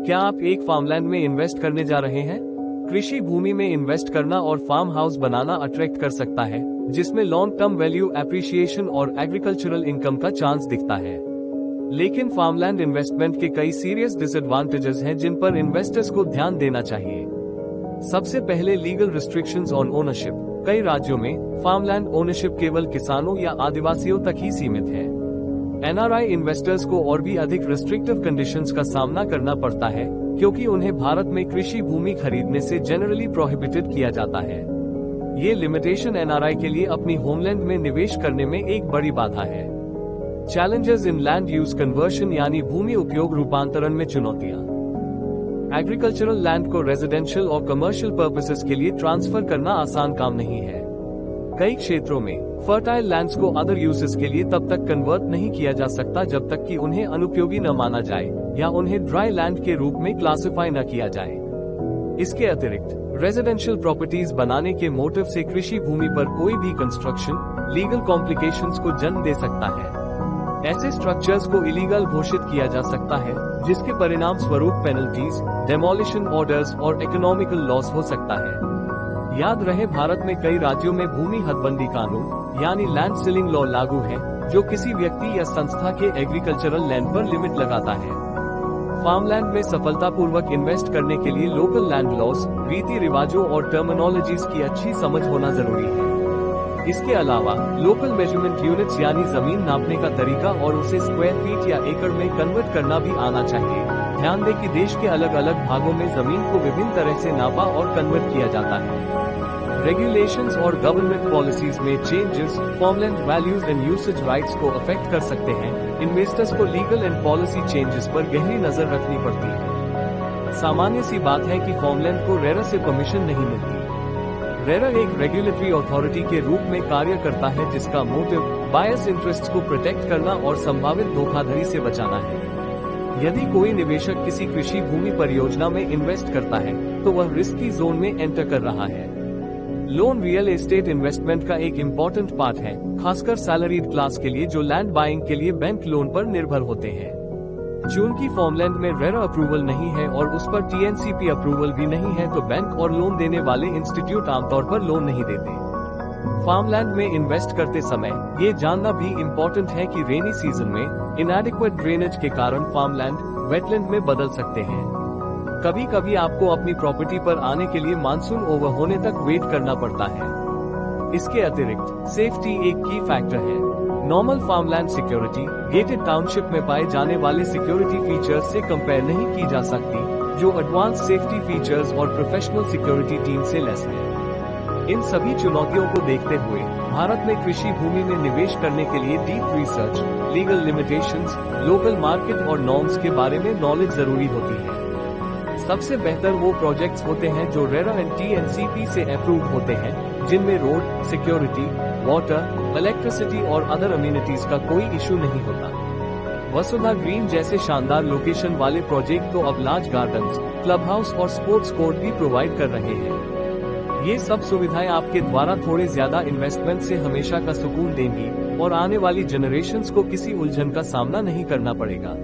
क्या आप एक फार्मलैंड में इन्वेस्ट करने जा रहे हैं? कृषि भूमि में इन्वेस्ट करना और फार्म हाउस बनाना अट्रैक्ट कर सकता है, जिसमें लॉन्ग टर्म वैल्यू एप्रिसिएशन और एग्रीकल्चरल इनकम का चांस दिखता है। लेकिन फार्मलैंड इन्वेस्टमेंट के कई सीरियस डिसएडवांटेजेस हैं जिन पर इन्वेस्टर्स को ध्यान देना चाहिए। सबसे पहले लीगल रिस्ट्रिक्शंस ऑन ओनरशिप। कई राज्यों में फार्मलैंड ओनरशिप केवल किसानों या आदिवासियों तक ही सीमित है। एनआरआई इन्वेस्टर्स को और भी अधिक रिस्ट्रिक्टिव कंडीशंस का सामना करना पड़ता है, क्योंकि उन्हें भारत में कृषि भूमि खरीदने से जनरली प्रोहिबिटेड किया जाता है। ये लिमिटेशन एनआरआई के लिए अपनी होमलैंड में निवेश करने में एक बड़ी बाधा है। Challenges in land use conversion यानी भूमि उपयोग रूपांतरण में चुनौतियां। एग्रीकल्चरल लैंड को रेजिडेंशियल और कमर्शियल पर्पसेस के लिए ट्रांसफर करना आसान काम नहीं है। कई क्षेत्रों में फर्टाइल लैंड्स को अदर यूजेस के लिए तब तक कन्वर्ट नहीं किया जा सकता जब तक कि उन्हें अनुपयोगी न माना जाए या उन्हें ड्राई लैंड के रूप में क्लासिफाई न किया जाए। इसके अतिरिक्त रेजिडेंशियल प्रॉपर्टीज बनाने के मोटिव से कृषि भूमि पर कोई भी कंस्ट्रक्शन लीगल कॉम्प्लिकेशंस को जन्म दे सकता है। ऐसे स्ट्रक्चर्स को इलीगल घोषित किया जा सकता है, जिसके परिणाम स्वरूप पेनल्टीज, डेमोलिशन ऑर्डर्स और इकोनॉमिकल लॉस हो सकता है। याद रहे, भारत में कई राज्यों में भूमि हदबंदी कानून यानी लैंड सीलिंग लॉ लागू है, जो किसी व्यक्ति या संस्था के एग्रीकल्चरल लैंड पर लिमिट लगाता है। फार्मलैंड में सफलतापूर्वक इन्वेस्ट करने के लिए लोकल लैंड लॉज, रीति रिवाजों और टर्मिनोलॉजीज की अच्छी समझ होना जरूरी है। इसके अलावा लोकल मेजरमेंट यूनिट्स यानी जमीन नापने का तरीका और उसे स्क्वायर फीट या एकड़ में कन्वर्ट करना भी आना चाहिए। ध्यान दें कि देश के अलग अलग भागों में जमीन को विभिन्न तरह से नापा और कन्वर्ट किया जाता है। रेगुलेशंस और गवर्नमेंट पॉलिसीज में changes farmland values and usage rights को अफेक्ट कर सकते हैं। इन्वेस्टर्स को लीगल एंड पॉलिसी चेंजेस पर गहरी नजर रखनी पड़ती है। सामान्य सी बात है कि फार्मलैंड को रेरा से परमिशन नहीं मिलती। रेरा एक रेगुलेटरी अथॉरिटी के रूप में कार्य करता है, जिसका मोटिव बायस इंटरेस्ट्स को प्रोटेक्ट करना और संभावित धोखाधड़ी से बचाना है। यदि कोई निवेशक किसी कृषि भूमि परियोजना में इन्वेस्ट करता है, तो वह रिस्की जोन में एंटर कर रहा है। लोन रियल एस्टेट इन्वेस्टमेंट का एक इम्पोर्टेंट पार्ट है, खासकर सैलरीड क्लास के लिए जो लैंड बाइंग के लिए बैंक लोन पर निर्भर होते हैं। चूंकि फार्मलैंड में रेरा अप्रूवल नहीं है और उस पर टीएनसीपी अप्रूवल भी नहीं है, तो बैंक और लोन देने वाले इंस्टीट्यूट आमतौर पर लोन नहीं देते। फार्मलैंड में इन्वेस्ट करते समय ये जानना भी इम्पोर्टेंट है कि रेनी सीजन में इनएडिक्वेट ड्रेनेज के कारण फार्मलैंड वेटलैंड में बदल सकते हैं। कभी कभी आपको अपनी प्रॉपर्टी पर आने के लिए मानसून ओवर होने तक वेट करना पड़ता है। इसके अतिरिक्त सेफ्टी एक की फैक्टर है। Normal farmland security gated township में पाए जाने वाले सिक्योरिटी फीचर्स से कंपेयर नहीं की जा सकती, जो एडवांस सेफ्टी फीचर्स और प्रोफेशनल सिक्योरिटी टीम से लेस है। इन सभी चुनौतियों को देखते हुए भारत में कृषि भूमि में निवेश करने के लिए deep research, legal limitations, local market और नॉर्म्स के बारे में नॉलेज जरूरी होती है। सबसे बेहतर वो प्रोजेक्ट्स होते हैं जो रेरा एंड टीएनसीपी से अप्रूव्ड होते हैं, जिनमें रोड, सिक्योरिटी, वाटर, इलेक्ट्रिसिटी और अदर अम्यूनिटीज का कोई इशू नहीं होता। वसुधा ग्रीन जैसे शानदार लोकेशन वाले प्रोजेक्ट तो अब लार्ज गार्डन्स, क्लब हाउस और स्पोर्ट्स कोर्ट भी प्रोवाइड कर रहे हैं। ये सब सुविधाएं आपके द्वारा थोड़े ज्यादा इन्वेस्टमेंट से हमेशा का सुकून देंगी और आने वाली जनरेशंस को किसी उलझन का सामना नहीं करना पड़ेगा।